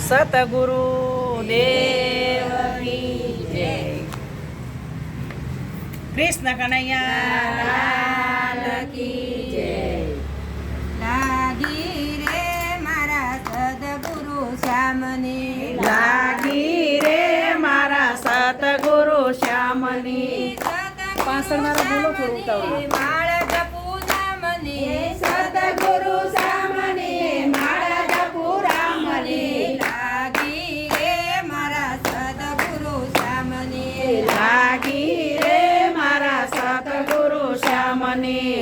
સતગુરુ દેવ કી જય. કૃષ્ણ કનૈયા લાલ કી જય. લાગી રે મારા સદગુરુ શ્યામની, લાગી રે મારા સતગુરુ શ્યામની. પાછળ મારા બોલો થોડું ઉતાવળું. માળ જપુ નામની, સતગુરુ શ્યામની માળ જપુ રામની. લાગી રે મારા સદગુરુ શ્યામની, લાગી રે મારા સતગુરુ શ્યામની.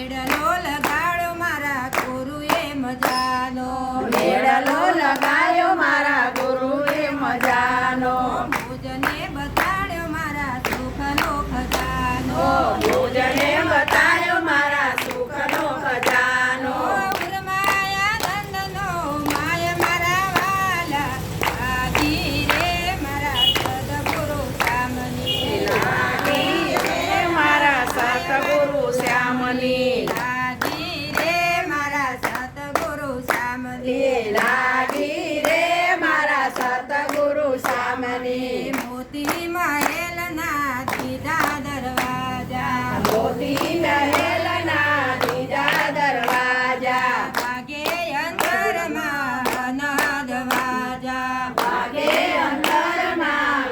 મેળલો લગાડો મારા ગુરુએ મજાનો, મેળલો લગાયો મારા ગુરુએ મજાનો. ભોજને બતાડ્યો મારા સુખનો ખજાનો, ભોજને બતાયો મારા સુખનો ખજાનો. ઉર્માયા નંદનો માય મારા વાલા, લાગી રે મારા સદગુરુ શ્યામની, લાગી રે મારા સતગુરુ શ્યામની. લાગી રે મારા સદગુરુ શ્યામની, લાગી રે મારા સતગુરુ શ્યામની. મોતી મહેલના દીધા દરવાજા, મોતી મહેલના દીધા દરવાજા. વાગે અંતરમાં અનાદ વાજા, વાગે અંતરમાં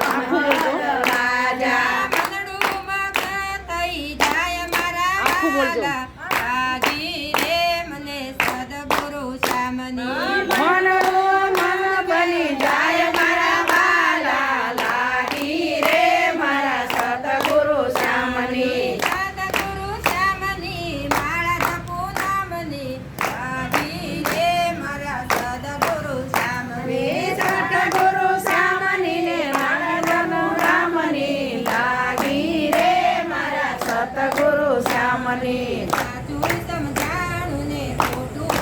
દરવાજા. મનડું મગ્ન થઈ જાય મારા આખું બોલજો. વાલા, લાગી રે મને સદગુરુ શ્યામની, મનનું મન બની જાય મારા વાલા. લાગી રે મારા સતગુરુ શ્યામની. સદગુરુ શ્યામની માળા જપુ નામની, લાગી રે મારા સદગુરુ શ્યામની, સતગુરુ શ્યામની ને મારા જપુ રામની. લાગી રે મારા સતગુરુ શ્યામની. સાચું સમજાણું ને ખોટું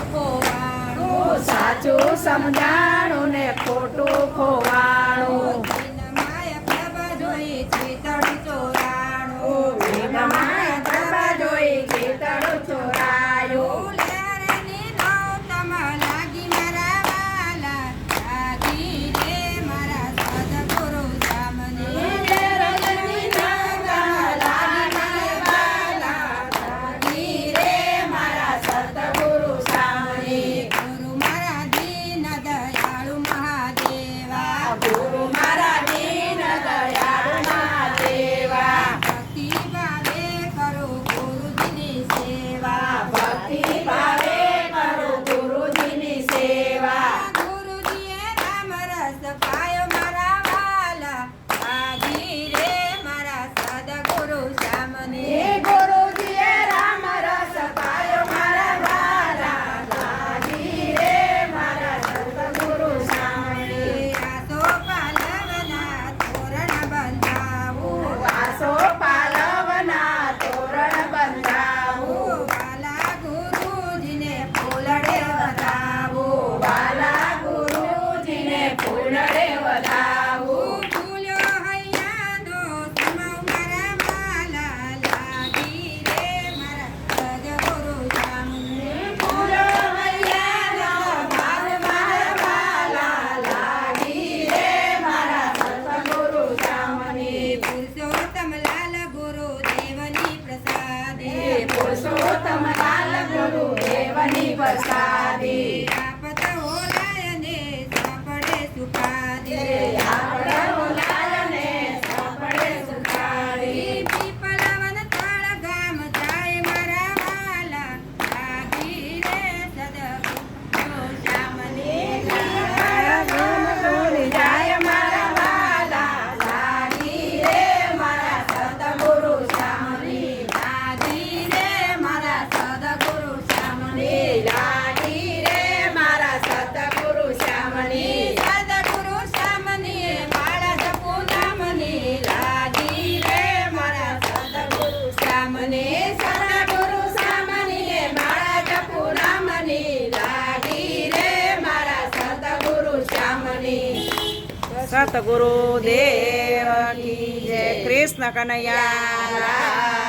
સાચું સમજાણું ને ખોટું ખોવાણું, ખોવાણું. માય પ્રભા જોઈ ચિતડ ચોરાણું, વિનમાય પ્રભા જોઈ ખેતર ચોરાયું. લહેરની નૌતમ લાગી મારા વાલા, લાગી રે મારા સદગુરુ શ્યામની, રજની નાગા લાગી વાલા. લાગી રે મારા સતગુરુ શ્યામની. ગુરુ મારા દીન દયાળુ મહાદેવા, ગુરુ મારા દીન દયાળુ મહાદેવા. ભક્તિ ભાવે કરું ગુરુજીની સેવા, ભક્તિ ભાવે કરું ગુરુજીની સેવા. ગુરુજીએ રામ રસ પાયો મારા વાલા, લાગી રે મારા સદગુરુ શ્યામની, હે ગુરુજીએ રામ રસ પાયો મારા વાલા. લાગી રે મારા સતગુરુ શ્યામની. આસો પાલવના તોરણ બંધાવું, વાસો પાલવના તોરણ બંધાવું. વાલા ગુરુજીને ફૂલડે વધાવું, વાલા ગુરુજીને ફૂલડે વધાવું. ફૂલ્યો હૈયાનો સમાવ મારા વાલા, લાગી રે મારા સદગુરુ શ્યામની, ફૂલો હૈયાનો ભાવ મારા વાલા. લાગી રે મારા સતગુરુ શ્યામની. પુરુષોત્તમ લાલ ગુરુ દેવની પ્રસાદી, પુરુષોત્તમ લાલ ગુરુ દેવની પ્રસાદી. આપત ઓલાય ને સાપડે સુપાદી, આપણે બોલાયને સાંભળે સુખાડી. પીપળવન તળ ગામ જાય મારા વાલા, લાગી રે સદગુરુ શ્યામની, મારા ગુણ ગુણ જાય મારા વાલા. લાગી રે મારા સતગુરુ શ્યામની. લાગી રે મારા સદગુરુ શ્યામની, લાગી રે મારા સતગુરુ શ્યામની. સદગુરુ શ્યામની માળા જપુ નામની, લાગી રે મારા સદગુરુ શ્યામની, સતગુરુ શ્યામની મારા જપુ રામની. લાગી રે મારા સતગુરુ શ્યામની. સતગુરુ દેવ કી જય. કૃષ્ણ કનૈયા લાલ